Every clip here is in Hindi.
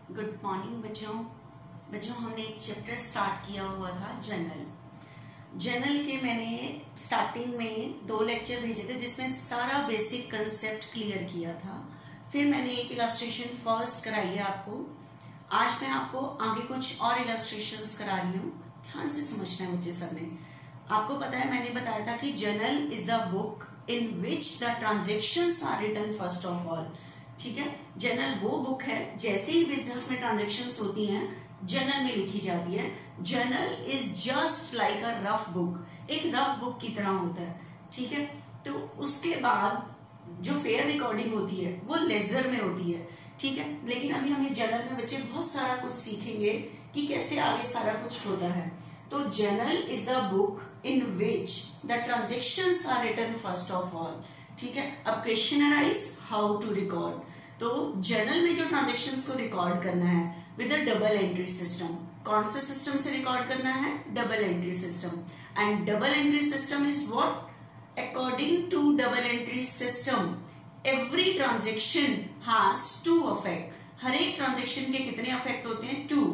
गुड मॉर्निंग बच्चों हमने एक चैप्टर स्टार्ट किया हुआ था जर्नल के मैंने स्टार्टिंग में 2 लेक्चर भेजे थे जिसमें सारा बेसिक कंसेप्ट क्लियर किया था। फिर मैंने एक इलस्ट्रेशन फर्स्ट कराई है आपको। आज मैं आपको आगे कुछ और इलस्ट्रेशंस करा रही हूँ, ध्यान से समझना है बच्चे सबने। आपको पता है मैंने बताया था कि journal is the book in which the transactions are written first of all. ठीक है, जर्नल वो बुक है जैसे ही बिजनेस में ट्रांजेक्शंस होती हैं जर्नल में लिखी जाती है। Journal is just like a rough book, एक रफ बुक की तरह होता है। ठीक है, तो उसके बाद जो फेयर रिकॉर्डिंग होती है वो लेजर में होती है। ठीक है, लेकिन अभी हम ये जर्नल में बच्चे बहुत सारा कुछ सीखेंगे कि कैसे आगे सारा कुछ होता है। तो journal is the book in which the transactions are written first of all. ठीक है, अब question arise how to record. तो जर्नल में जो ट्रांजेक्शंस को रिकॉर्ड करना है with a double entry system. कौन से सिस्टम से रिकॉर्ड करना है? Double entry system. And double entry system is what? According to double entry system every transaction has 2 affect. हर एक ट्रांजेक्शन के कितने अफेक्ट होते हैं? 2।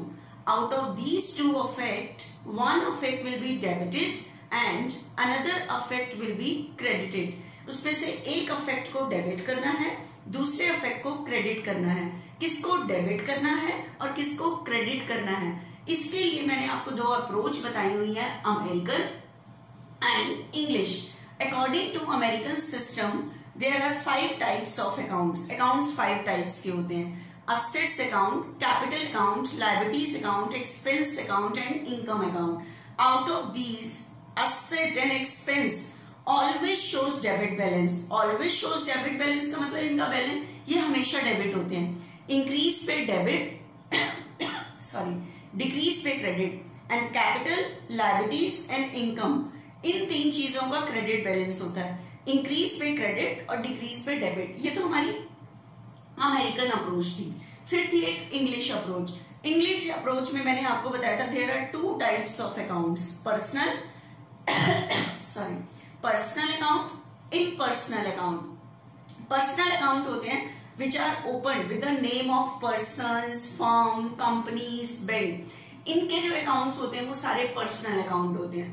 Out of these 2 affect, 1 affect will be debited and another affect will be credited. उसमें से एक अफेक्ट को डेबिट करना है, दूसरे अफेक्ट को क्रेडिट करना है। किसको डेबिट करना है और किसको क्रेडिट करना है, इसके लिए मैंने आपको 2 अप्रोच बताई हुई है, American and English. According to American system there are 5 types of accounts. Accounts 5 types के होते हैं: assets account, capital account, liabilities account, expense account and income account. Out of these asset and expense always shows debit balance. Always shows debit balance का मतलब इनका बैलेंस ये हमेशा डेबिट होते हैं। इंक्रीज पे डेबिट डिक्रीज पे credit and capital, liabilities and income, इन 3 चीजों का क्रेडिट बैलेंस होता है। इंक्रीज पे क्रेडिट और डिक्रीज पे डेबिट, ये तो हमारी अमेरिकन अप्रोच थी। फिर थी एक इंग्लिश अप्रोच। इंग्लिश अप्रोच में मैंने आपको बताया था there are 2 types of accounts, personal account, impersonal account. Personal account होते हैं which are opened with the name of persons, firm, companies, bank. इनके जो अकाउंट्स होते हैं वो सारे पर्सनल अकाउंट होते हैं।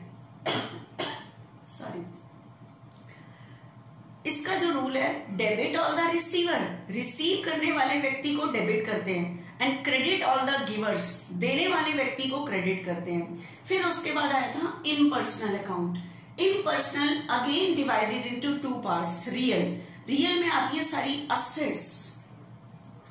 सॉरी, इसका जो रूल है, debit all the receiver, receive करने वाले व्यक्ति को डेबिट करते हैं, and credit all the givers, देने वाले व्यक्ति को क्रेडिट करते हैं। फिर उसके बाद आया था impersonal account. Impersonal again divided into 2 parts. Real में आती है सारी असेट्स,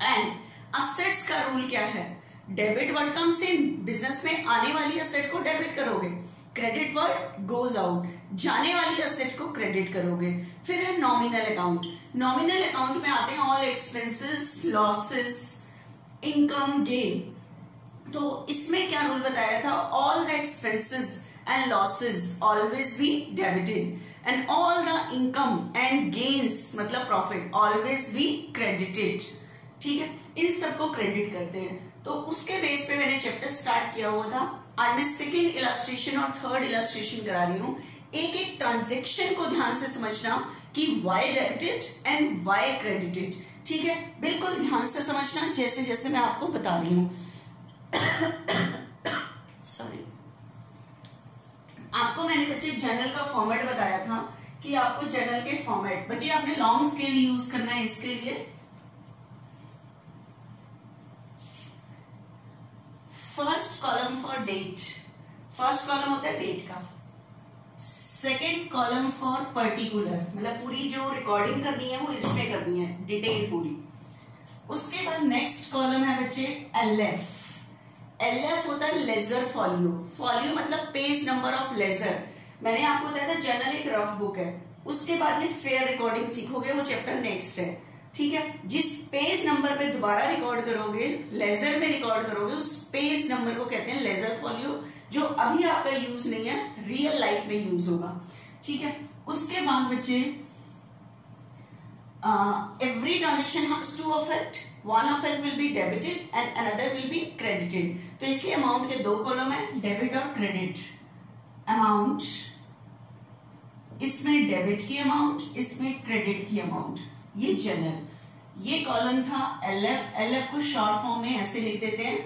एंड असेट्स का रूल क्या है? Debit word comes in, business में आने वाली असेट को डेबिट करोगे। क्रेडिट वर्ड गोज आउट, जाने वाली असेट को क्रेडिट करोगे। फिर है नॉमिनल अकाउंट। नॉमिनल अकाउंट में आते हैं all expenses, losses, income, gain. तो इसमें क्या रूल बताया था? All the expenses and losses always be debited and all the income and gains मतलब प्रॉफिट always be credited। ठीक है, इन सबको क्रेडिट करते हैं। तो उसके बेस पे मैंने चैप्टर स्टार्ट किया हुआ था। आज मैं सेकेंड इलस्ट्रेशन और थर्ड इलस्ट्रेशन करा रही हूँ। एक एक ट्रांजेक्शन को ध्यान से समझना कि why debited and why credited। ठीक है, बिल्कुल ध्यान से समझना जैसे जैसे मैं आपको बता रही हूँ। सॉरी, आपको मैंने बच्चे जर्नल का फॉर्मेट बताया था कि आपको जर्नल के फॉर्मेट, बच्चे आपने लॉन्ग स्केल यूज करना है। इसके लिए first column for date, first column होता है डेट का। सेकंड कॉलम फॉर पर्टिकुलर, मतलब पूरी जो रिकॉर्डिंग करनी है वो इसमें करनी है, डिटेल पूरी। उसके बाद नेक्स्ट कॉलम है बच्चे एलएफ। एलएफ होता है लेजर फॉलियो। फॉलियो मतलब पेज नंबर ऑफ लेजर। मैंने आपको बताया था जर्नल एक रफ बुक है। उसके बाद ये फेयर रिकॉर्डिंग सीखोगे, वो चैप्टर नेक्स्ट है। ठीक है, जिस पेज नंबर पे दोबारा रिकॉर्ड करोगे, लेजर में रिकॉर्ड करोगे, उस पेज नंबर को कहते हैं लेजर फॉलियो, जो अभी आपका यूज नहीं है, रियल लाइफ में यूज होगा। ठीक है, उसके बाद बच्चे every transaction has 2 effect. One effect will be debited and another will be credited. तो इसलिए अमाउंट के 2 कॉलम है, डेबिट और क्रेडिट। अमाउंट, इसमें डेबिट की अमाउंट, इसमें क्रेडिट की अमाउंट। ये जर्नल, ये कॉलम था LF, LF को शॉर्ट फॉर्म में ऐसे लिख देते हैं,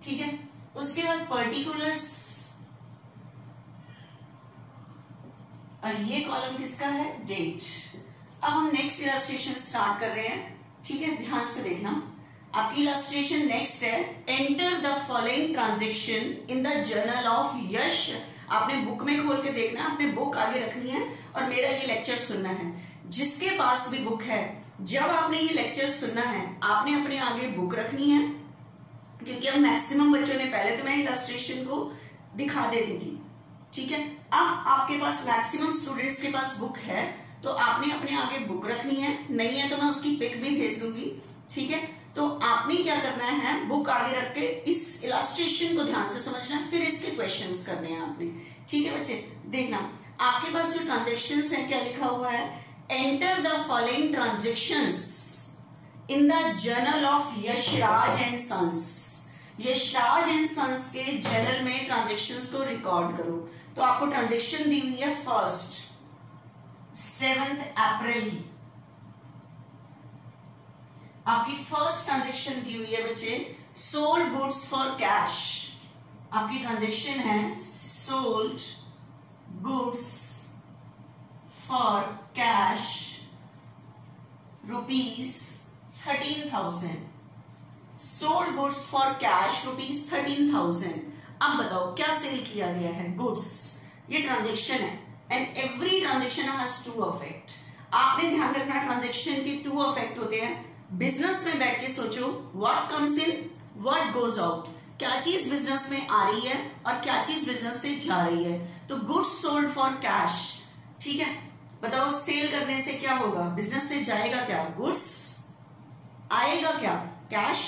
ठीक है। उसके बाद पर्टिकुलर्स, और ये कॉलम किसका है, डेट। अब हम नेक्स्ट इलस्ट्रेशन स्टार्ट कर रहे हैं, ठीक है, ध्यान से देखना। आपकी इलस्ट्रेशन नेक्स्ट है, enter the following transaction in the journal of Yash. आपने बुक में खोल के देखना, आपने बुक आगे रखनी है और मेरा ये लेक्चर सुनना है। जिसके पास भी बुक है, जब आपने ये लेक्चर सुनना है, आपने अपने आगे बुक रखनी है, क्योंकि अब मैक्सिमम बच्चों ने, पहले तो मैं इलस्ट्रेशन को दिखा देती थी, ठीक है। अब आपके पास मैक्सिमम स्टूडेंट्स के पास बुक है, तो आपने अपने आगे बुक रखनी है, नहीं है तो मैं उसकी पिक भी भेज दूंगी, ठीक है। तो आपने क्या करना है, बुक आगे रख के इस इलस्ट्रेशन को ध्यान से समझना है, फिर इसके क्वेश्चंस करने हैं आपने, ठीक है बच्चे। देखना आपके पास जो ट्रांजेक्शंस है, क्या लिखा हुआ है, enter the following transactions in the journal of Yashraj and sons. Yashraj and sons के जर्नल में ट्रांजेक्शंस को रिकॉर्ड करो। तो आपको ट्रांजेक्शन दी हुई है फर्स्ट 7 अप्रैल की, आपकी फर्स्ट ट्रांजेक्शन दी हुई है बच्चे, सोल्ड गुड्स फॉर कैश। आपकी ट्रांजेक्शन है sold goods for cash ₹13,000। Sold goods for cash ₹13,000। अब बताओ क्या सेल किया गया है, गुड्स। ये ट्रांजेक्शन है and every transaction has to affect. आपने ध्यान रखना, ट्रांजेक्शन के 2 अफेक्ट होते हैं। बिजनेस में बैठ के सोचो, what comes in, what goes out. क्या चीज बिजनेस में आ रही है और क्या चीज बिजनेस से जा रही है। तो गुड्स सोल्ड फॉर कैश, ठीक है। बताओ सेल करने से क्या होगा, बिजनेस से जाएगा क्या, गुड्स, आएगा क्या, कैश।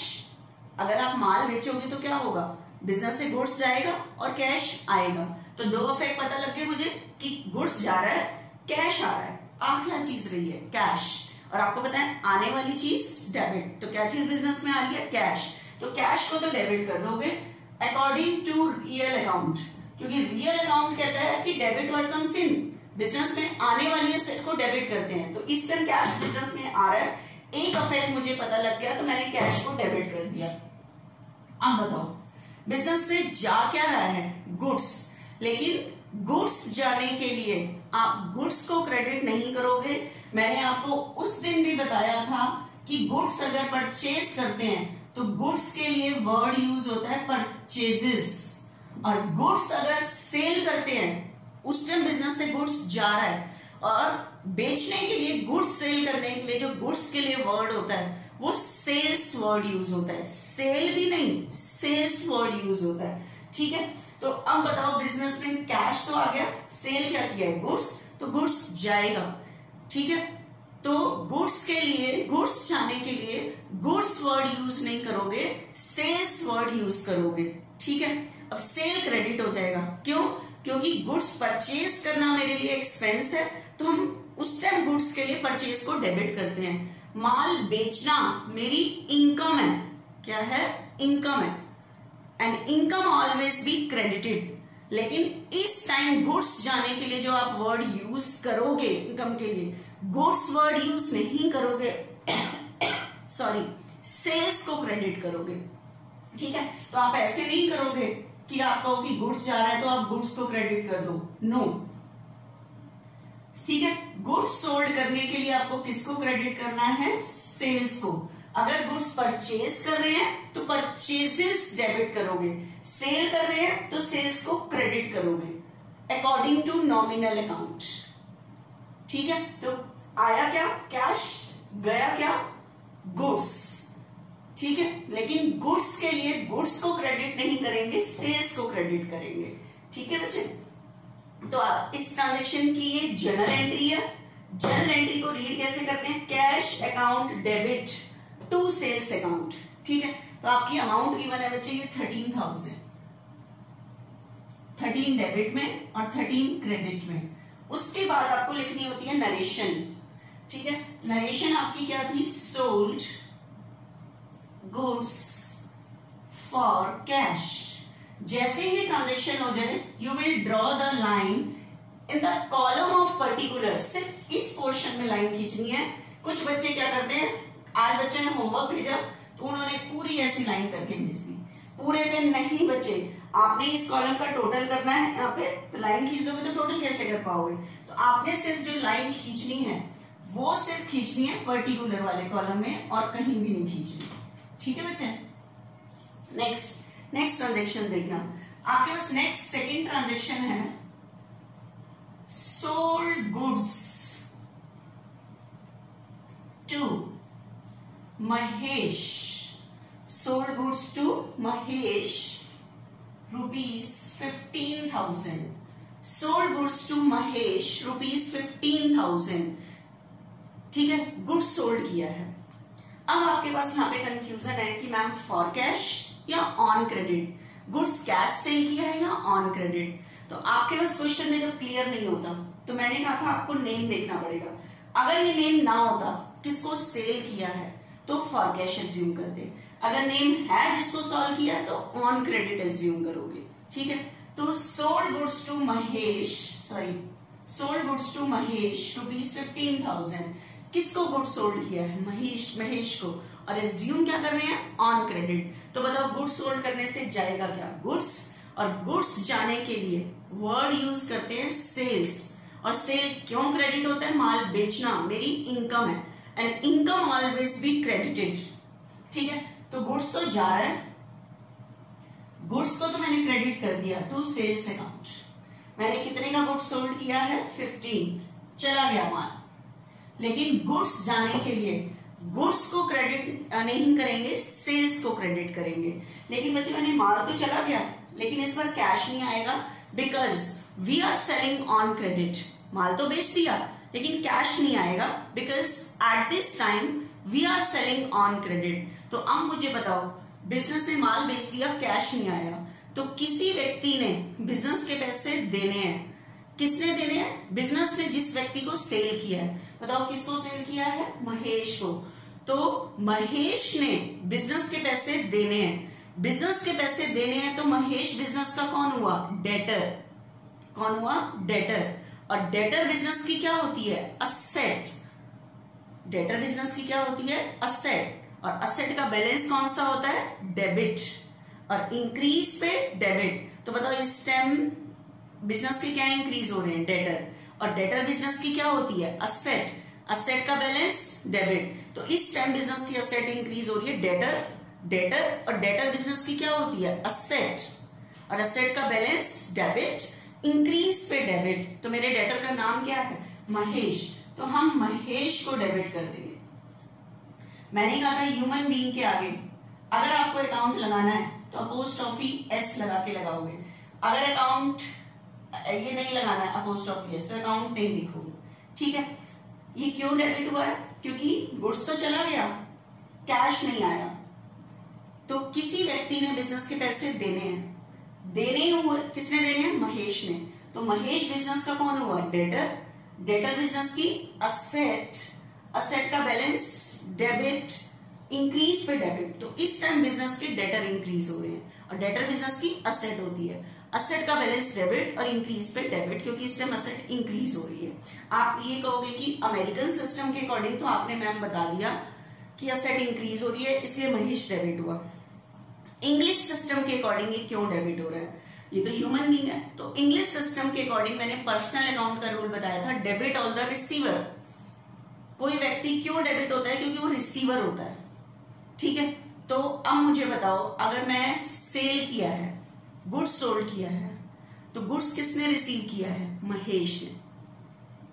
अगर आप माल बेचोगे तो क्या होगा, बिजनेस से गुड्स जाएगा और कैश आएगा। तो 2 अफेक्ट पता लग गए मुझे कि गुड्स जा रहा है, कैश आ रहा है। आ क्या चीज रही है, कैश। और आपको पता है आने वाली चीज डेबिट, तो क्या चीज बिजनेस में आ रही है, कैश। तो कैश को तो डेबिट कर दोगे अकॉर्डिंग टू रियल अकाउंट, क्योंकि रियल अकाउंट कहता है कि debit what comes in. Business में आने वाली एसेट को डेबिट करते हैं, तो इस टाइम कैश बिजनेस में आ रहा है, एक अफेक्ट मुझे पता लग गया, तो मैंने कैश को डेबिट कर दिया। अब बताओ बिजनेस से जा क्या रहा है, गुड्स। लेकिन गुड्स जाने के लिए आप गुड्स को क्रेडिट नहीं करोगे। मैंने आपको उस दिन भी बताया था कि गुड्स अगर परचेज करते हैं तो गुड्स के लिए वर्ड यूज होता है परचेजेस, और गुड्स अगर सेल करते हैं उस टाइम बिजनेस से गुड्स जा रहा है, और बेचने के लिए, गुड्स सेल करने के लिए जो गुड्स के लिए वर्ड होता है वो सेल्स वर्ड यूज होता है। सेल भी नहीं, सेल्स वर्ड यूज होता है, ठीक है। तो अब बताओ बिजनेस में कैश तो आ गया, सेल क्या किया है, गुड्स, तो गुड्स जाएगा, ठीक है। तो गुड्स के लिए, गुड्स जाने के लिए गुड्स वर्ड यूज नहीं करोगे, सेल्स वर्ड यूज करोगे, ठीक है। अब सेल क्रेडिट हो जाएगा, क्यों, क्योंकि गुड्स परचेज करना मेरे लिए एक्सपेंस है, तो हम उस टाइम गुड्स के लिए परचेज को डेबिट करते हैं। माल बेचना मेरी इनकम है, क्या है, इनकम है, and income always be credited. लेकिन इस टाइम गुड्स जाने के लिए जो आप वर्ड यूज करोगे इनकम के लिए, गुड्स वर्ड यूज नहीं करोगे, सॉरी, सेल्स को क्रेडिट करोगे, ठीक है। तो आप ऐसे नहीं करोगे कि आप कहो कि गुड्स जा रहा है तो आप गुड्स को क्रेडिट कर दो, नो, ठीक है। गुड्स सोल्ड करने के लिए आपको किसको क्रेडिट करना है, सेल्स को। अगर गुड्स परचेज कर रहे हैं तो परचेजेस डेबिट करोगे, सेल कर रहे हैं तो सेल्स को क्रेडिट करोगे अकॉर्डिंग टू नॉमिनल अकाउंट, ठीक है। तो आया क्या, कैश, गया क्या, गुड्स, ठीक है। लेकिन गुड्स के लिए गुड्स को क्रेडिट नहीं करेंगे, सेल्स को क्रेडिट करेंगे, ठीक है बच्चे। तो इस ट्रांजेक्शन की ये जर्नल एंट्री है। जर्नल एंट्री को रीड कैसे करते हैं, cash account debit to sales account, ठीक है। तो आपकी अमाउंट गिवन है बच्चे ये 13,000, 13 डेबिट में और 13 क्रेडिट में। उसके बाद आपको लिखनी होती है नरेशन, ठीक है। नरेशन आपकी क्या थी, सोल्ड गुड्स फॉर कैश। जैसे ही ट्रांजेक्शन हो जाए you will draw the line in the column of particular. सिर्फ इस पोर्शन में लाइन खींचनी है। कुछ बच्चे क्या करते हैं, आज बच्चों ने होमवर्क भेजा तो उन्होंने पूरी ऐसी लाइन करके भेज दी, पूरे पे नहीं बचे। आपने इस कॉलम का टोटल करना है, यहाँ पे तो लाइन खींच लोगे तो टोटल कैसे कर पाओगे? तो आपने सिर्फ जो लाइन खींचनी है वो सिर्फ खींचनी है पर्टिकुलर वाले कॉलम में और कहीं भी नहीं खींचनी। ठीक है बच्चे? नेक्स्ट ट्रांजेक्शन देखना, आपके पास नेक्स्ट सेकेंड ट्रांजेक्शन है sold goods to Mahesh. Sold goods to Mahesh ₹15,000। Sold goods to Mahesh ₹15,000। ठीक है, गुड्स सोल्ड किया है। अब आपके पास यहाँ पे कंफ्यूजन है कि मैम फॉर कैश या on credit, goods cash cell किया है या ऑन क्रेडिट। तो आपके पास क्वेश्चन में जब क्लियर नहीं होता तो मैंने कहा था आपको नेम देखना पड़ेगा। अगर ये नेम ना होता किसको सेल किया है तो फॉर कैश एज्यूम करते, अगर नेम है जिसको सॉल्व किया है तो ऑन क्रेडिट एज्यूम करोगे। ठीक है, तो sold goods to Mahesh, sold goods to Mahesh ₹15,000। किसको गुड्स सोल्ड किया है? महेश को, और एज्यूम क्या कर रहे हैं? On credit. तो बताओ गुड्स सोल्ड करने से जाएगा क्या? गुड्स, और गुड्स जाने के लिए वर्ड यूज करते हैं सेल्स, और सेल क्यों क्रेडिट होता है? माल बेचना मेरी इनकम है, and income always be credited. ठीक है, तो गुड्स तो जा रहा है, गुड्स को तो मैंने क्रेडिट कर दिया टू सेल्स अकाउंट। मैंने कितने का गुड्स सोल्ड किया है? 15, चला गया माल। लेकिन गुड्स जाने के लिए गुड्स को क्रेडिट नहीं करेंगे, सेल्स को क्रेडिट करेंगे। लेकिन बच्चे मैंने माल तो चला गया, लेकिन इस पर कैश नहीं आएगा, because we are selling on credit. माल तो बेच दिया लेकिन कैश नहीं आएगा, because at this time we are selling on credit. तो अब मुझे बताओ, बिजनेस ने माल बेच दिया, कैश नहीं आया, तो किसी व्यक्ति ने बिजनेस के पैसे देने हैं। किसने देने हैं? बिजनेस ने जिस व्यक्ति को सेल किया है। बताओ किसको सेल किया है? महेश को। तो महेश ने बिजनेस के पैसे देने हैं। बिजनेस के पैसे देने हैं तो महेश बिजनेस का कौन हुआ? डेटर। कौन हुआ? डेटर। और डेटर बिजनेस की क्या होती है? असेट। डेटर बिजनेस की क्या होती है? असेट। और असेट का बैलेंस कौन सा होता है? डेबिट। और इंक्रीज पे डेबिट। तो बताओ इस टाइम बिजनेस के क्या इंक्रीज हो रहे हैं? डेटर। और डेटर बिजनेस की क्या होती है? असेट। असेट का बैलेंस डेबिट। तो इस टाइम बिजनेस की असेट इंक्रीज हो रही है, डेटर। और डेटर बिजनेस की क्या होती है? असेट। और असेट का बैलेंस डेबिट, इंक्रीज पे डेबिट। तो मेरे डेटर का नाम क्या है? महेश। तो हम महेश को डेबिट कर देंगे। मैंने कहा था ह्यूमन बीइंग के आगे अगर आपको अकाउंट लगाना है तो अपोस्ट्रोफी एस लगा के लगाओगे। अगर अकाउंट ये नहीं लगाना है अपोस्ट्रोफी एस तो अकाउंट नहीं लिखोगे। ठीक है, ये क्यों डेबिट हुआ है? क्योंकि गुड्स तो चला गया, कैश नहीं आया। तो किसी व्यक्ति ने बिजनेस के पैसे देने हैं, देने हुए किसने देने हैं? महेश ने। तो महेश बिजनेस का कौन हुआ? डेटर। डेटर बिजनेस की असेट। असेट का बैलेंस डेबिट, इंक्रीज पे डेबिट। तो इस टाइम बिजनेस के डेटर इंक्रीज हो रहे हैं, और डेटर बिजनेस की असेट होती है। असेट का बैलेंस डेबिट और इंक्रीज पे डेबिट, क्योंकि इस टाइम असेट इंक्रीज हो रही है। आप ये कहोगे कि अमेरिकन सिस्टम के अकॉर्डिंग तो आपने मैम बता दिया कि असेट इंक्रीज हो रही है इसलिए महेश डेबिट हुआ। इंग्लिश सिस्टम के अकॉर्डिंग ये क्यों डेबिट हो रहा है? ये तो ह्यूमन बीइंग है। तो इंग्लिश सिस्टम के अकॉर्डिंग मैंने पर्सनल अकाउंट का रूल बताया था, डेबिट ऑल द रिसीवर। कोई व्यक्ति क्यों डेबिट होता है? क्योंकि वो रिसीवर होता है। ठीक है, तो अब मुझे बताओ, अगर मैं सेल किया है, गुड्स सोल्ड किया है, तो गुड्स किसने रिसीव किया है? महेश ने।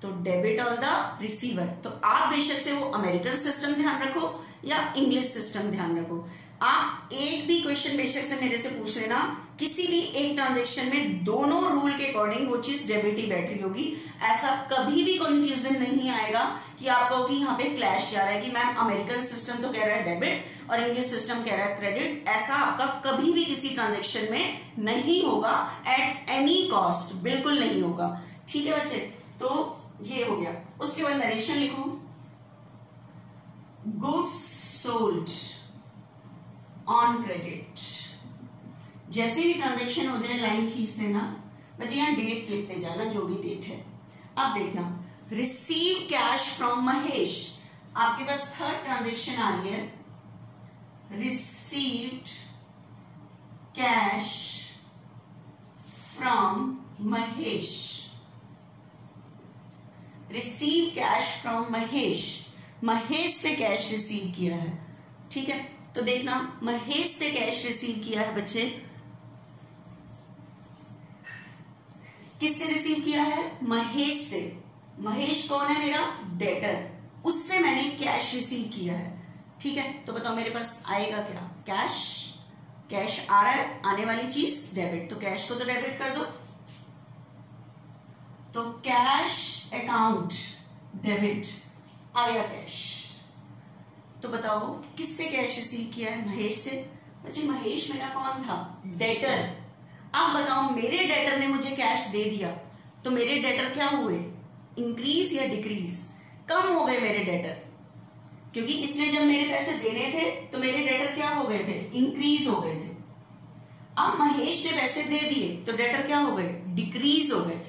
तो डेबिट ऑल द रिसीवर। तो आप बेशक से वो अमेरिकन सिस्टम ध्यान रखो या इंग्लिश सिस्टम ध्यान रखो, आप एक भी क्वेश्चन बेशक से मेरे से पूछ लेना, किसी भी एक ट्रांजेक्शन में दोनों रूल के अकॉर्डिंग वो चीज डेबिट ही बैठ रही होगी। ऐसा कभी भी कंफ्यूजन नहीं आएगा कि आप कहो कि यहाँ पे क्लैश जा रहा है कि मैम अमेरिकन सिस्टम तो कह रहा है डेबिट और इंग्लिश सिस्टम कह रहा है क्रेडिट। ऐसा आपका कभी भी किसी ट्रांजेक्शन में नहीं होगा, एट एनी कॉस्ट, बिल्कुल नहीं होगा। ठीक है बच्चे, तो ये हो गया। उसके बाद नरेशन लिखो, गुड्स सोल्ड ऑन क्रेडिट। जैसे भी ट्रांजेक्शन हो जाए लाइन खींच देना बच्चे, यहां डेट लिखते जाना जो भी डेट है। अब देखना, रिसीव कैश फ्रॉम महेश। आपके पास थर्ड ट्रांजेक्शन आ रही है, received cash from Mahesh. Receive cash from Mahesh, Mahesh से कैश रिसीव किया है। ठीक है, तो देखना, महेश से कैश रिसीव किया है बच्चे, किससे रिसीव किया है? महेश से। महेश कौन है? मेरा डेटर, उससे मैंने कैश रिसीव किया है। ठीक है, तो बताओ मेरे पास आएगा क्या? कैश। कैश आ रहा है, आने वाली चीज डेबिट, तो कैश को तो डेबिट कर दो, तो कैश अकाउंट डेबिट, आ गया कैश। तो बताओ किससे कैश रिसीव किया है? महेश से। बच्चे महेश मेरा कौन था? डेटर। अब बताओ मेरे डेटर ने मुझे कैश दे दिया, तो मेरे डेटर क्या हुए? इंक्रीज या डिक्रीज? कम हो गए मेरे डेटर, क्योंकि इसने जब मेरे पैसे देने थे तो मेरे डेटर क्या हो गए थे? इंक्रीज हो गए थे। अब महेश ने पैसे दे दिए तो डेटर क्या हो गए? डिक्रीज हो गए।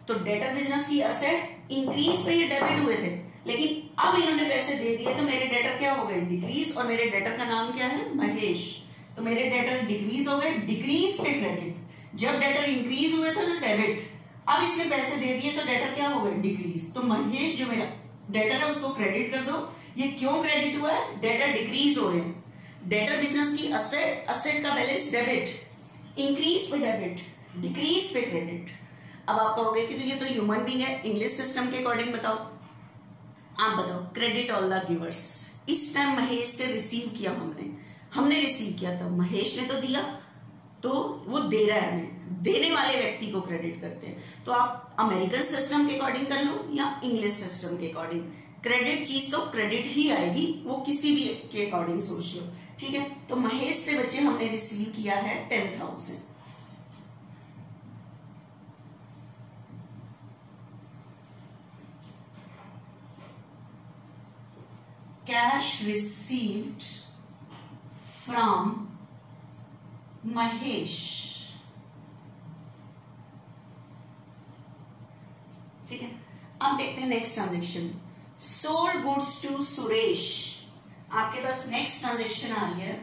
तो डेटर बिजनेस की असेट इंक्रीज पे ये डेबिट हुए थे, लेकिन अब इन्होंने पैसे दे दिए तो मेरे डेटर क्या हो गए? डिक्रीज। और मेरे डेटर का नाम क्या है? महेश। तो मेरे डेटर डिक्रीज हो गए, डिक्रीज पे क्रेडिट। जब डेटर इंक्रीज हुए थे तो डेबिट, अब इसने पैसे दे दिए तो डेटर क्या हो गए? डिक्रीज। तो महेश जो मेरा डेटर है उसको क्रेडिट कर दो। ये क्यों क्रेडिट हुआ है? डेटर डिक्रीज हो रहे हैं। डेटर बिजनेस की असेट, असेट का बैलेंस डेबिट, इंक्रीज पे डेबिट, डिक्रीज पे क्रेडिट। अब आप कहोगे कि तो ये तो ह्यूमन बीइंग है, इंग्लिश सिस्टम के अकॉर्डिंग बताओ। आप बताओ, क्रेडिट ऑल द गिवर्स। इस टाइम महेश से रिसीव किया हमने रिसीव किया, तब महेश ने तो दिया, तो वो दे रहा है हमें, देने वाले व्यक्ति को क्रेडिट करते हैं। तो आप अमेरिकन सिस्टम के अकॉर्डिंग कर लो या इंग्लिश सिस्टम के अकॉर्डिंग, क्रेडिट चीज तो क्रेडिट ही आएगी, वो किसी भी के अकॉर्डिंग सोच लो। ठीक है, तो महेश से बच्चे हमने रिसीव किया है 10,000। Cash received from Mahesh. ठीक है, अब देखते हैं next transaction, sold goods to Suresh. आपके पास नेक्स्ट ट्रांजेक्शन आ रही है,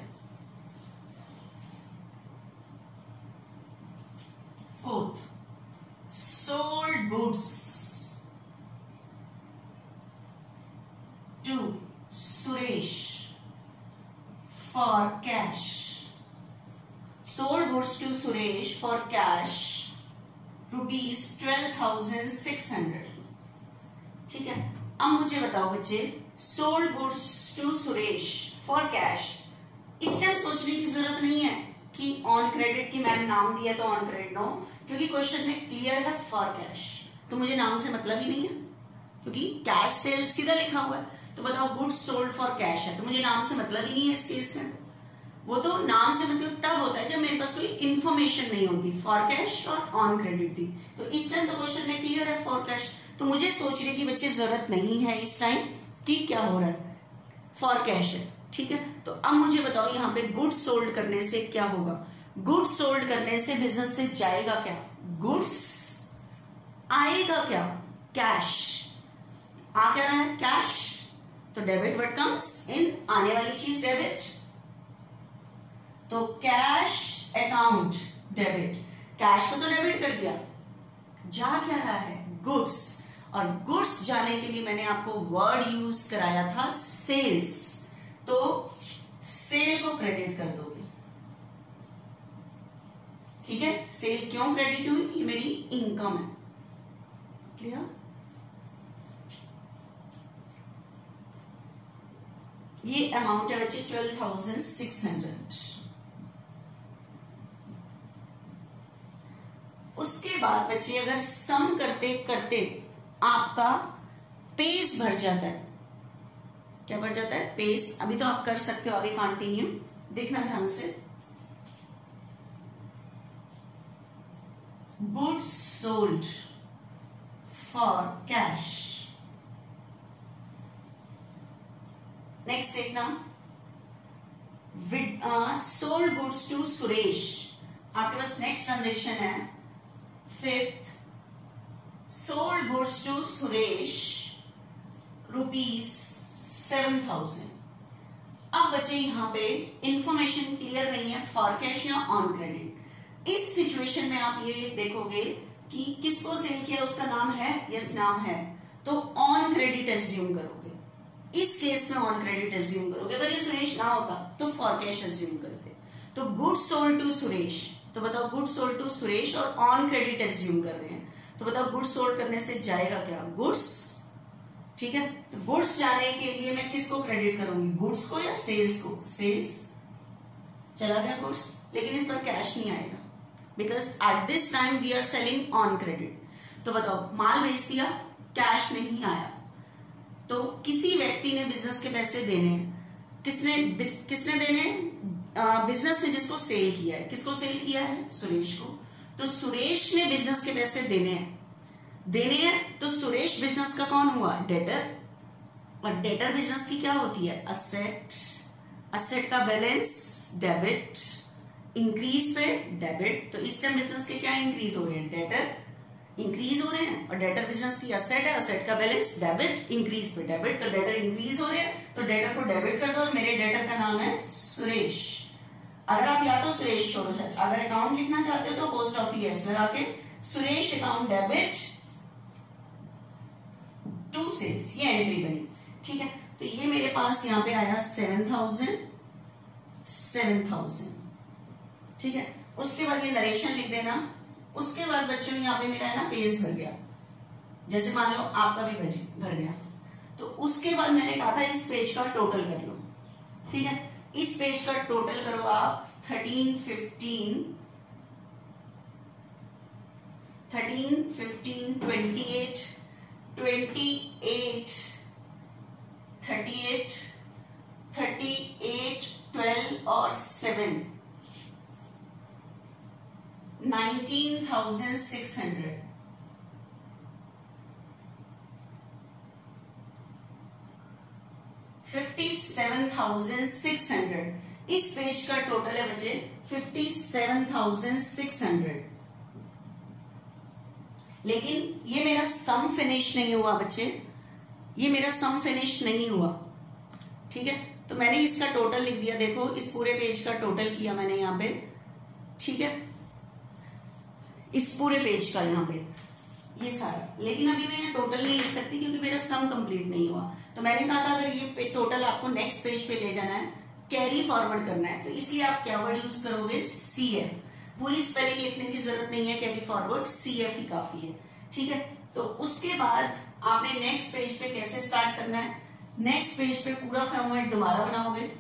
fourth, sold goods to Suresh for cash. Sold goods to Suresh for cash rupees 12,600। ठीक है, अब मुझे बताओ बच्चे, sold goods to Suresh for cash, इस टाइम सोचने की जरूरत नहीं है कि ऑन क्रेडिट की मैम नाम दिया तो ऑन क्रेडिट, नो, क्योंकि क्वेश्चन में क्लियर है फॉर कैश, तो मुझे नाम से मतलब ही नहीं है, क्योंकि कैश सेल सीधा लिखा हुआ है। तो बताओ गुड्स सोल्ड फॉर कैश है, तो मुझे नाम से मतलब ही नहीं है इस केस में। वो तो नाम से मतलब तब होता है जब मेरे पास कोई इंफॉर्मेशन नहीं होती, फॉर कैश और ऑन क्रेडिट थी। तो इस टाइम तो क्वेश्चन में क्लियर है फॉर कैश, तो मुझे सोचने की बच्चे जरूरत नहीं है इस टाइम कि क्या हो रहा है, फॉर कैश है। ठीक है, तो अब मुझे बताओ यहाँ पे गुड्स सोल्ड करने से क्या होगा? गुड्स सोल्ड करने से बिजनेस से जाएगा क्या? गुड्स, आएगा क्या? कैश। आ क्या रहा है? कैश। तो डेबिट व्हाट कम्स इन, आने वाली चीज डेबिट, तो कैश अकाउंट डेबिट, कैश को तो डेबिट कर दिया, जा क्या रहा है? गुड्स। और गुड्स जाने के लिए मैंने आपको वर्ड यूज कराया था सेल्स, तो सेल को क्रेडिट कर दोगे। ठीक है, सेल क्यों क्रेडिट हुई? ये मेरी इनकम है। क्लियर? ये अमाउंट है बच्चे 12,600। उसके बाद बच्चे अगर सम करते करते आपका पेज भर जाता है, क्या भर जाता है? पेज। अभी तो आप कर सकते हो आगे कंटिन्यू, देखना ध्यान से। Goods sold for cash. Next देखना, सोल्ड गुड्स टू सुरेश। आपके पास नेक्स्ट ट्रांजेक्शन है fifth, sold goods to Suresh rupees 7,000। अब बच्चे यहाँ पे इंफॉर्मेशन क्लियर नहीं है, फॉर कैश या ऑन क्रेडिट। इस सिचुएशन में आप ये देखोगे कि किसको सेल किया, उसका नाम है, यस नाम है, तो ऑन क्रेडिट एज्यूम करोगे। इस केस में ऑन क्रेडिट एज्यूम करोगे। अगर ये सुरेश ना होता तो फॉर कैश एज्यूम करते। तो गुड्स सोल्ड टू सुरेश, तो बताओ गुड्स सोल्ड टू सुरेश और ऑन क्रेडिट एज्यूम कर रहे हैं, तो बताओ गुड्स सोल्ड करने से जाएगा क्या, गुड्स। ठीक है, तो गुड्स जाने के लिए मैं किसको क्रेडिट करूंगी, गुड्स को या सेल्स को, सेल्स चला गया गुड्स, लेकिन इस पर कैश नहीं आएगा because at this time we are selling on credit. तो बताओ माल बेच दिया, कैश नहीं आया, तो किसी व्यक्ति ने बिजनेस के पैसे देने हैं। किसने देने, बिजनेस ने जिसको सेल किया है। किसको सेल किया है, सुरेश को। तो सुरेश ने बिजनेस के पैसे देने हैं, तो सुरेश बिजनेस का कौन हुआ, डेटर। और डेटर बिजनेस की क्या होती है, असेट। असेट का बैलेंस डेबिट, इंक्रीज पे डेबिट। तो इस टाइम बिजनेस के क्या इंक्रीज हो रहे हैं, डेटर इंक्रीज हो रहे हैं, और डेटर बिजनेस की असेट है, असेट का बैलेंस डेबिट, इंक्रीज पे डेबिट। तो डेटर इंक्रीज हो रहे हैं, तो डेटर को डेबिट कर दो, और मेरे डेटर का नाम है सुरेश। अगर आप या तो सुरेश छोड़ो, अगर अकाउंट लिखना चाहते हो तो पोस्ट ऑफिस लगा के Suresh account debit to sales, ये एंट्री बनी। ठीक है, तो ये मेरे पास यहाँ पे आया 7,000। ठीक है, उसके बाद ये नरेशन लिख देना। उसके बाद बच्चों यहाँ पे मेरा है ना पेज भर गया, जैसे मान लो आपका भी भर गया। तो उसके बाद मैंने कहा था इस पेज का टोटल कर लो। ठीक है, इस पेज का टोटल करो आप 13, 15, 28, 38, 12 और 7, 19,600। $57,600। इस पेज का टोटल है बच्चे 57,600। लेकिन ये मेरा सम फिनिश नहीं हुआ बच्चे, ये मेरा सम फिनिश नहीं हुआ। ठीक है, तो मैंने इसका टोटल लिख दिया। देखो इस पूरे पेज का टोटल किया मैंने यहाँ पे। ठीक है, इस पूरे पेज का यहाँ पे ये सारा, लेकिन अभी मैं यहाँ टोटल नहीं लिख सकती क्योंकि मेरा सम कंप्लीट नहीं हुआ। तो मैंने कहा था अगर ये टोटल आपको नेक्स्ट पेज पे ले जाना है, कैरी फॉरवर्ड करना है, तो इसलिए आप क्या वर्ड यूज करोगे, CF। पूरी स्पेलिंग लिखने की जरूरत नहीं है, कैरी फॉरवर्ड CF ही काफी है। ठीक है, तो उसके बाद आपने नेक्स्ट पेज पे कैसे स्टार्ट करना है, नेक्स्ट पेज पे पूरा फॉर्मेट दोबारा बनाओगे।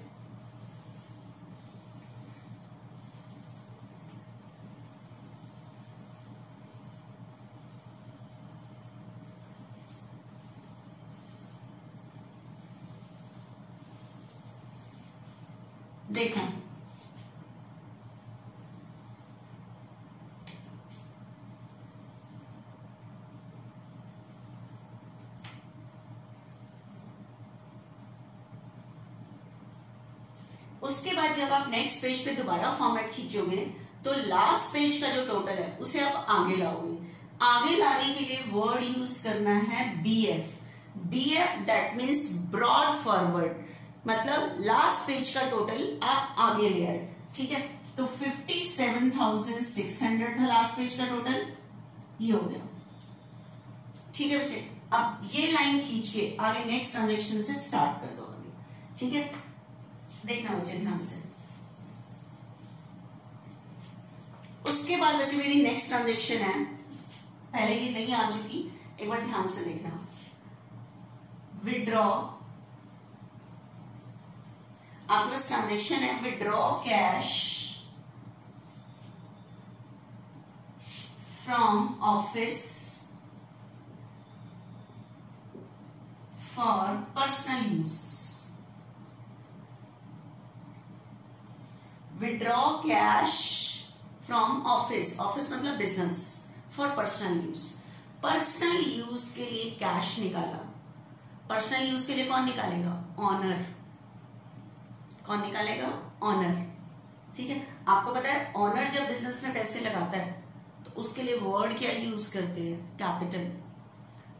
देखें उसके बाद जब आप नेक्स्ट पेज पे दोबारा फॉर्मेट खींचोगे तो लास्ट पेज का जो टोटल है उसे आप आगे लाओगे। आगे लाने के लिए वर्ड यूज करना है BF। BF that means brought forward, मतलब लास्ट पेज का टोटल आप आगे ले आए। ठीक है, तो 57,600 था लास्ट पेज का टोटल, ये हो गया। ठीक है बच्चे, अब ये लाइन खींच के आगे नेक्स्ट ट्रांजेक्शन से स्टार्ट कर दो अभी। ठीक है, देखना बच्चे ध्यान से। उसके बाद बच्चे मेरी नेक्स्ट ट्रांजेक्शन है, पहले ये नहीं आ चुकी, एक बार ध्यान से देखना। विड्रॉ, आपका ट्रांजेक्शन है withdraw cash from office for personal use. Withdraw cash from office, office मतलब business, for personal use. Personal use के लिए कैश निकाला। पर्सनल यूज के लिए कौन निकालेगा, ऑनर। कौन निकालेगा, ऑनर। ठीक है, आपको पता है ऑनर जब बिजनेस में पैसे लगाता है तो उसके लिए वर्ड क्या यूज करते हैं, कैपिटल।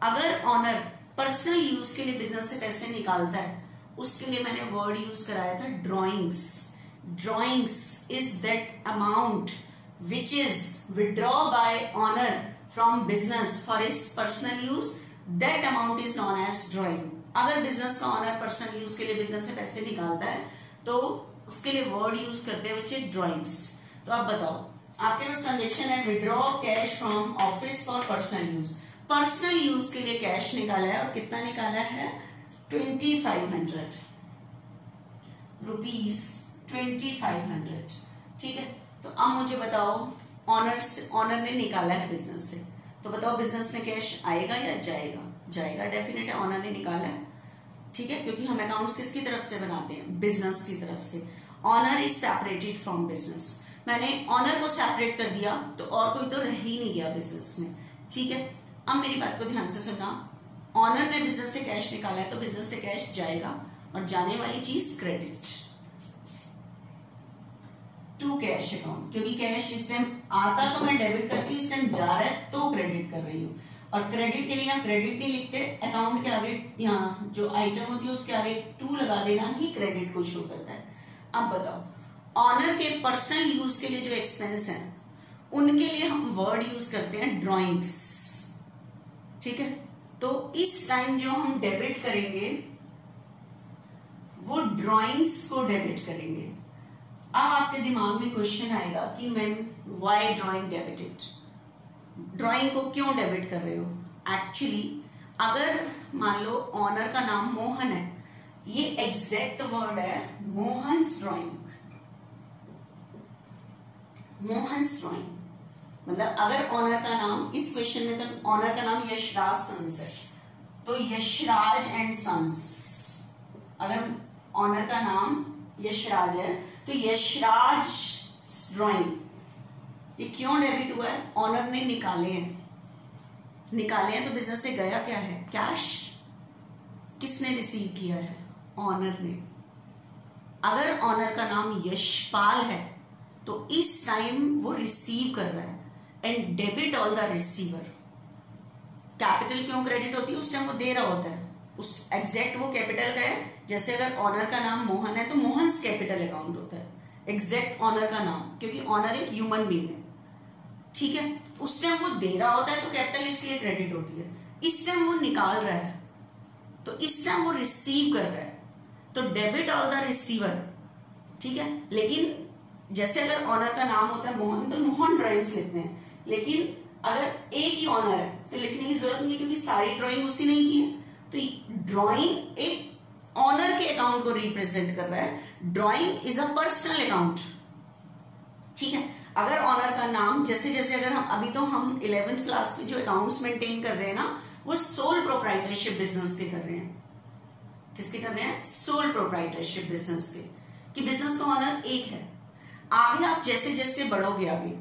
अगर ऑनर पर्सनल यूज के लिए बिजनेस से पैसे निकालता है उसके लिए मैंने वर्ड यूज कराया था drawings. Drawings is that amount which is withdraw by owner from business for his personal use. That amount is known as drawing. अगर बिजनेस का ऑनर पर्सनल यूज के लिए बिजनेस से पैसे निकालता है तो उसके लिए वर्ड यूज करते हैं बच्चे ड्रॉइंग्स. तो आप बताओ, आपके पास ट्रांजेक्शन है withdraw cash from office for personal use. Personal use के लिए कैश निकाला है और कितना निकाला है 2500 रुपीज 2500. ठीक है, तो अब मुझे बताओ ऑनर ने निकाला है बिजनेस से, तो बताओ बिजनेस में कैश आएगा या जाएगा? जाएगा, डेफिनेट है, ऑनर ने निकाला है. ठीक है, क्योंकि हम अकाउंट्स किसकी तरफ से बनाते हैं? बिजनेस की तरफ से. Owner is separated from business. मैंने ऑनर को सेपरेट कर दिया तो और कोई तो रह ही नहीं गया बिजनेस में. ठीक है, अब मेरी बात को ध्यान से सुनना. ऑनर ने बिजनेस से कैश निकाला है तो बिजनेस से कैश जाएगा और जाने वाली चीज क्रेडिट टू कैश अकाउंट. क्योंकि कैश इस टाइम आता तो मैं डेबिट करती हूँ, इस टाइम जा रहा है तो क्रेडिट कर रही हूँ. और क्रेडिट के लिए यहाँ क्रेडिट नहीं लिखते, अकाउंट के आगे यहाँ जो आइटम होती है उसके आगे टू लगा देना ही क्रेडिट को शो करता है. अब बताओ, ऑनर के पर्सनल यूज के लिए जो एक्सपेंस है उनके लिए हम वर्ड यूज करते हैं ड्रॉइंग्स. ठीक है, तो इस टाइम जो हम डेबिट करेंगे वो ड्रॉइंग्स को डेबिट करेंगे. अब आपके दिमाग में क्वेश्चन आएगा कि ma'am why drawing debited? Drawing को क्यों डेबिट कर रहे हो? एक्चुअली अगर मान लो ऑनर का नाम मोहन है, ये एग्जैक्ट वर्ड है मोहन्स ड्रॉइंग. मोहन्स ड्रॉइंग मतलब अगर ऑनर का नाम, इस क्वेश्चन में तो ऑनर का नाम यशराज सन्स है, तो यशराज एंड सन्स. अगर ऑनर का नाम यशराज है तो यशराज ड्रॉइंग. ये क्यों डेबिट हुआ है? ऑनर ने निकाले हैं. निकाले हैं तो बिजनेस से गया क्या है? कैश. किसने रिसीव किया है? ऑनर ने. अगर ऑनर का नाम यशपाल है तो इस टाइम वो रिसीव कर रहा है and debit all the receiver. Capital क्यों क्रेडिट होती है? उस टाइम वो दे रहा होता है. उस एग्जैक्ट वो कैपिटल का है. जैसे अगर ऑनर का नाम मोहन है तो मोहन्स कैपिटल अकाउंट होता है, एग्जैक्ट ऑनर का नाम, क्योंकि ऑनर एक ह्यूमन बीइंग है. ठीक है, उस टाइम वो दे रहा होता है तो कैपिटल इसलिए क्रेडिट होती है. इस टाइम वो निकाल रहा है तो इस टाइम वो रिसीव कर रहा है, तो डेबिट ऑल द रिसीवर. ठीक है, लेकिन जैसे अगर ऑनर का नाम होता है मोहन तो मोहन ड्रॉइंग्स लिखते हैं. लेकिन अगर एक ही ऑनर है तो लिखने की जरूरत नहीं है क्योंकि सारी ड्राइंग उसी ने की है. तो ड्राइंग एक ऑनर के अकाउंट को रिप्रेजेंट कर रहा है. Drawing is a personal account. ठीक है, अगर ऑनर का नाम जैसे जैसे अगर हम अभी तो हम 11th क्लास में जो अकाउंट्स मेंटेन कर रहे हैं ना, वो सोल प्रोप्राइटरशिप बिजनेस के कर रहे हैं. किसके कर रहे हैं? सोल प्रोप्राइटरशिप बिजनेस के, कि बिजनेस का ऑनर एक है. आगे आप जैसे जैसे बढ़ोगे आगे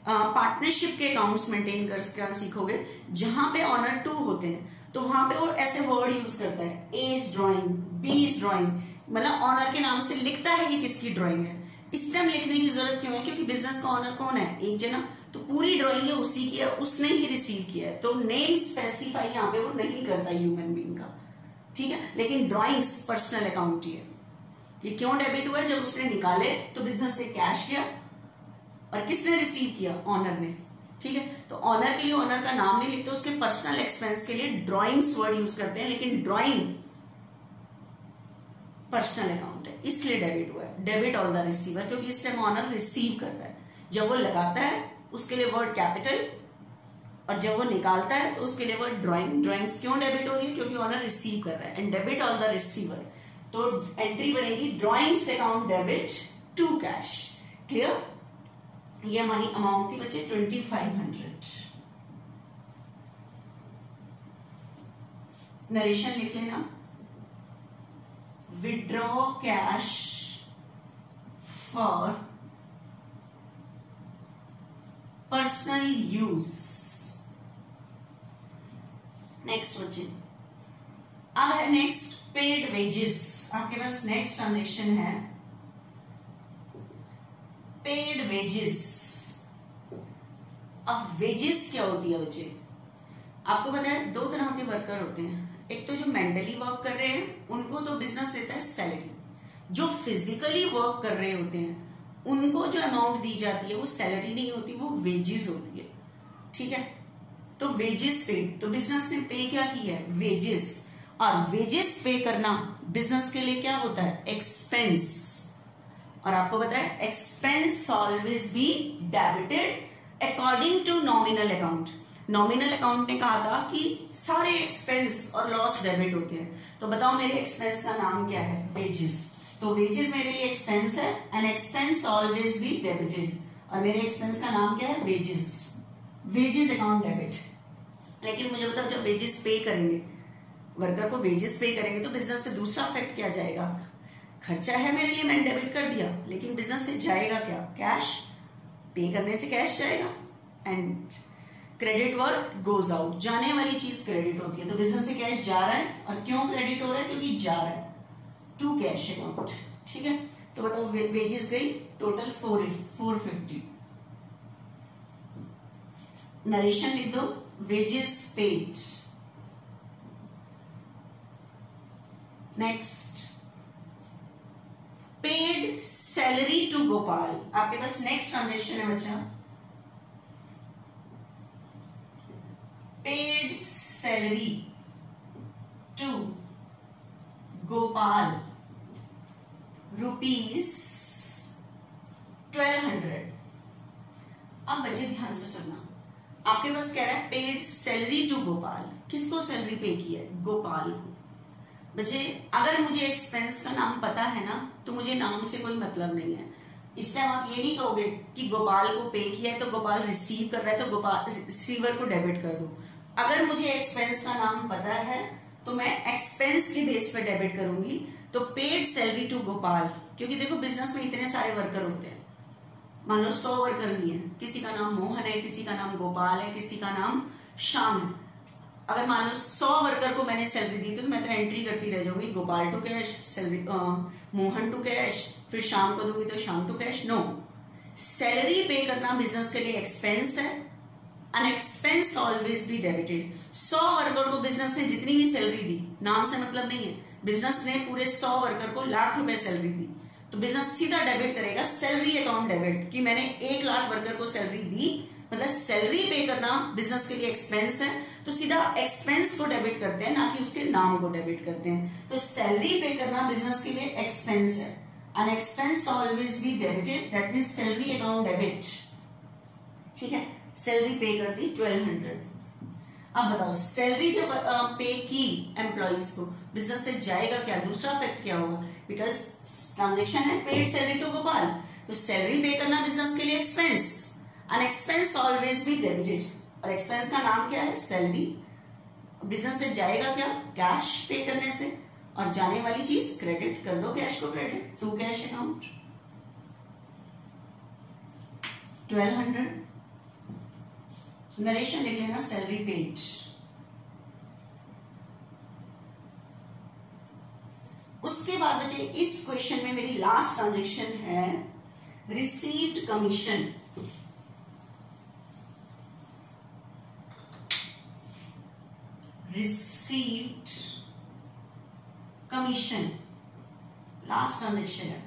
पार्टनरशिप के अकाउंट्स मेंटेन करना सीखोगे, जहां पे ऑनर 2 होते हैं तो वहां पे वो ऐसे वर्ड यूज करता है, A is drawing, B is drawing, मतलब ऑनर के नाम से लिखता है कि किसकी ड्राइंग है. इस टाइम लिखने की जरूरत क्यों है? क्योंकि बिजनेस का ऑनर कौन है? एक जना. तो पूरी ड्राइंग है उसी की है, उसने ही रिसीव किया है, तो नेम स्पेसिफाई यहाँ पे वो नहीं करता ह्यूमन बीइंग का. ठीक है, लेकिन ड्राइंग्स पर्सनल अकाउंट ही है. ये क्यों डेबिट हुआ? जब उसने निकाले तो बिजनेस से कैश गया और किसने रिसीव किया? ऑनर ने. ठीक है, तो ऑनर के लिए ऑनर का नाम नहीं लिखते, उसके पर्सनल एक्सपेंस के लिए ड्राइंग्स वर्ड यूज करते हैं. लेकिन ड्राइंग पर्सनल अकाउंट है, इसलिए डेबिट हुआ है. डेबिट ऑल द रिसीवर, क्योंकि इस टाइम ऑनर रिसीव कर रहा है. जब वो लगाता है उसके लिए वर्ड कैपिटल, और जब वो निकालता है तो उसके लिए वर्ड ड्राइंग. ड्राइंग्स क्यों डेबिट हो रही है? क्योंकि ऑनर रिसीव कर रहा है. And debit all the receiver, तो एंट्री बनेगी drawings account debit to cash. Clear? ये हमारी अमाउंट थी बच्चे 2500. नरेशन लिख लेना. Withdraw cash for personal use. Next बच्चे, अब है नेक्स्ट पेड वेजेस. आपके पास नेक्स्ट ट्रांजेक्शन है पेड वेजेस. अब वेजेस क्या होती है बच्चे? आपको पता है 2 तरह के वर्कर होते हैं. एक तो जो मेंटली वर्क कर रहे हैं उनको तो बिजनेस देता है सैलरी, जो फिजिकली वर्क कर रहे होते हैं उनको जो अमाउंट दी जाती है वो सैलरी नहीं होती, वो वेजेस होती है। ठीक है, तो वेजेस पेड, तो बिजनेस ने पे क्या किया है, वेजेस। और वेजेस पे करना बिजनेस के लिए क्या होता है, एक्सपेंस। और आपको पता है expense always be debited according to nominal account. Nominal account ने कहा था कि सारे एक्सपेंस और लॉस डेबिट होते हैं, तो बताओ मेरे एक्सपेंस का नाम क्या है, वेजेस। तो वेजेस मेरे लिए एक्सपेंस है, and expense always be debited, और मेरे एक्सपेंस का नाम क्या है, वेजेस। Wages account debit. लेकिन मुझे बताओ जब वेजेस पे करेंगे, वर्कर को वेजेस पे करेंगे, तो बिजनेस से दूसरा इफेक्ट क्या जाएगा, खर्चा है मेरे लिए, मैंने डेबिट कर दिया, लेकिन बिजनेस से जाएगा क्या, कैश। पे करने से कैश जाएगा, and credit word goes out, जाने वाली चीज क्रेडिट होती है। तो बिजनेस से कैश जा रहा है, और क्यों क्रेडिट हो रहा है, क्योंकि जा रहा है टू कैश अकाउंट। ठीक है, तो बताओ वेजेस गई टोटल 450। नरेशन लिख दो, wages paid. Next, paid salary to Gopal. आपके पास नेक्स्ट ट्रांजेक्शन है बच्चा, paid salary to Gopal rupees 1200। अब बच्चे ध्यान से सुनना, आपके पास कह रहा है पेड सैलरी टू गोपाल, किसको सैलरी पे की है, गोपाल को। बच्चे अगर मुझे एक्सपेंस का नाम पता है ना, तो मुझे नाम से कोई मतलब नहीं है। इस टाइम आप ये नहीं कहोगे कि गोपाल को पे किया है तो गोपाल रिसीव कर रहा है, तो गोपाल रिसीवर को डेबिट कर दो। अगर मुझे एक्सपेंस का नाम पता है तो मैं एक्सपेंस के बेस पे डेबिट करूंगी। तो पेड सैलरी टू गोपाल, क्योंकि देखो बिजनेस में इतने सारे वर्कर होते हैं, मान लो 100 वर्कर भी है, किसी का नाम मोहन है, किसी का नाम गोपाल है, किसी का नाम श्याम है। अगर मान लो 100 वर्कर को मैंने सैलरी दी, तो मैं तो एंट्री करती रह जाऊंगी, Gopal to cash, salary Mohan to cash, फिर शाम को दूंगी तो शाम टू कैश। नो, सैलरी पे करना बिजनेस के लिए एक्सपेंस है, an expense always be debited. 100 worker को बिजनेस ने जितनी भी सैलरी दी, नाम से मतलब नहीं है, बिजनेस ने पूरे 100 वर्कर को ₹1,00,000 सैलरी दी, तो बिजनेस सीधा डेबिट करेगा सैलरी अकाउंट डेबिट, कि मैंने 1,00,000 वर्कर को सैलरी दी, मतलब सैलरी पे करना बिजनेस के लिए एक्सपेंस है, तो सीधा एक्सपेंस को डेबिट करते हैं, ना कि उसके नाम को डेबिट करते हैं। तो सैलरी पे करना बिजनेस के लिए एक्सपेंस है, an expense always be debited, that means salary account debit. ठीक है, सैलरी पे कर दी 1200। अब बताओ सैलरी जब पे की एम्प्लॉइज को, बिजनेस से जाएगा क्या, दूसरा इफेक्ट क्या होगा, बिकॉज ट्रांजेक्शन है पेड सैलरी टू गोपाल, तो सैलरी पे करना बिजनेस के लिए expense, an expense always be debited, और एक्सपेंस का नाम क्या है, सैलरी। बिजनेस से जाएगा क्या, कैश पे करने से, और जाने वाली चीज क्रेडिट कर दो, कैश को credit to cash account 1200। Narration लिख लेना, सैलरी पेड। उसके बाद बचे इस क्वेश्चन में मेरी लास्ट ट्रांजेक्शन है received commission. Received commission last transaction है,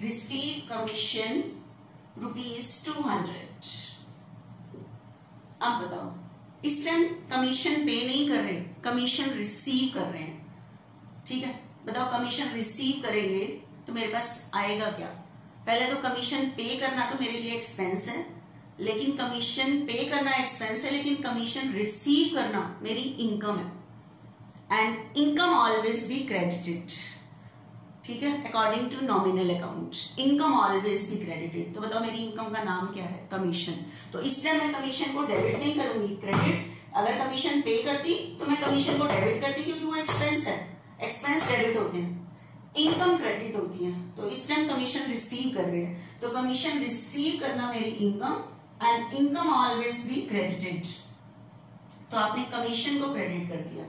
रिसीव कमीशन ₹200। अब बताओ, इस टाइम कमीशन पे नहीं कर रहे, कमीशन रिसीव कर रहे हैं। ठीक है, बताओ कमीशन रिसीव करेंगे तो मेरे पास आएगा क्या। पहले तो कमीशन पे करना तो मेरे लिए एक्सपेंस है, लेकिन कमीशन पे करना एक्सपेंस है, लेकिन कमीशन रिसीव करना मेरी इनकम है, and income always be credited. ठीक है, according to nominal account income always be credited. तो बताओ मेरी इनकम का नाम क्या है, कमीशन। तो इस टाइम मैं कमीशन को डेबिट नहीं करूंगी, क्रेडिट। अगर कमीशन पे करती तो मैं कमीशन को डेबिट करती, क्योंकि वो एक्सपेंस है, एक्सपेंस डेबिट होते हैं, इनकम क्रेडिट होती है। तो इस टाइम कमीशन रिसीव कर रहे हैं, तो कमीशन रिसीव करना मेरी income, and income always be credited. तो आपने कमीशन को क्रेडिट कर दिया।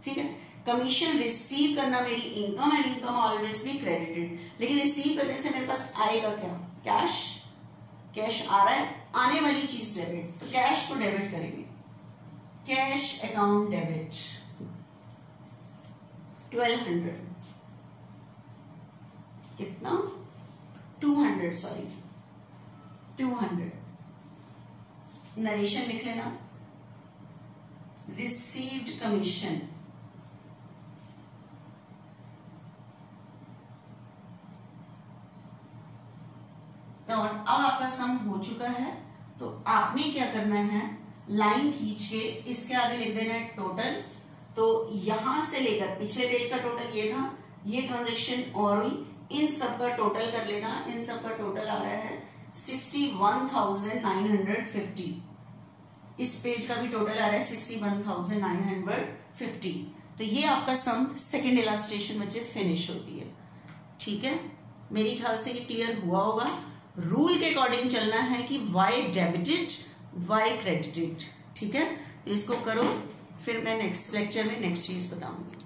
ठीक है, कमीशन रिसीव करना मेरी income, and income always be credited. लेकिन रिसीव करने से मेरे पास आएगा क्या, कैश। कैश आ रहा है, आने वाली चीज डेबिट, तो कैश को डेबिट करेंगे। कैश अकाउंट डेबिट 1200, कितना 200, सॉरी 200। नरेशन लिख लेना, रिसीव्ड कमीशन तो अब आपका सम हो चुका है। तो आपने क्या करना है, लाइन खींच के इसके आगे लिख देना है टोटल। तो यहां से लेकर पिछले पेज का टोटल ये था, ये ट्रांजेक्शन और हुई, इन सब का टोटल कर लेना। इन सब का टोटल आ रहा है 61,950। इस पेज का भी टोटल आ रहा है 61,950। तो ये आपका सम सेकेंड इलास्ट्रेशन बच्चे फिनिश होती है। ठीक है, मेरी ख्याल से ये क्लियर हुआ होगा। रूल के अकॉर्डिंग चलना है कि वाई डेबिटेड वाई क्रेडिटेड। ठीक है, तो इसको करो, फिर मैं नेक्स्ट लेक्चर में नेक्स्ट चीज बताऊंगी।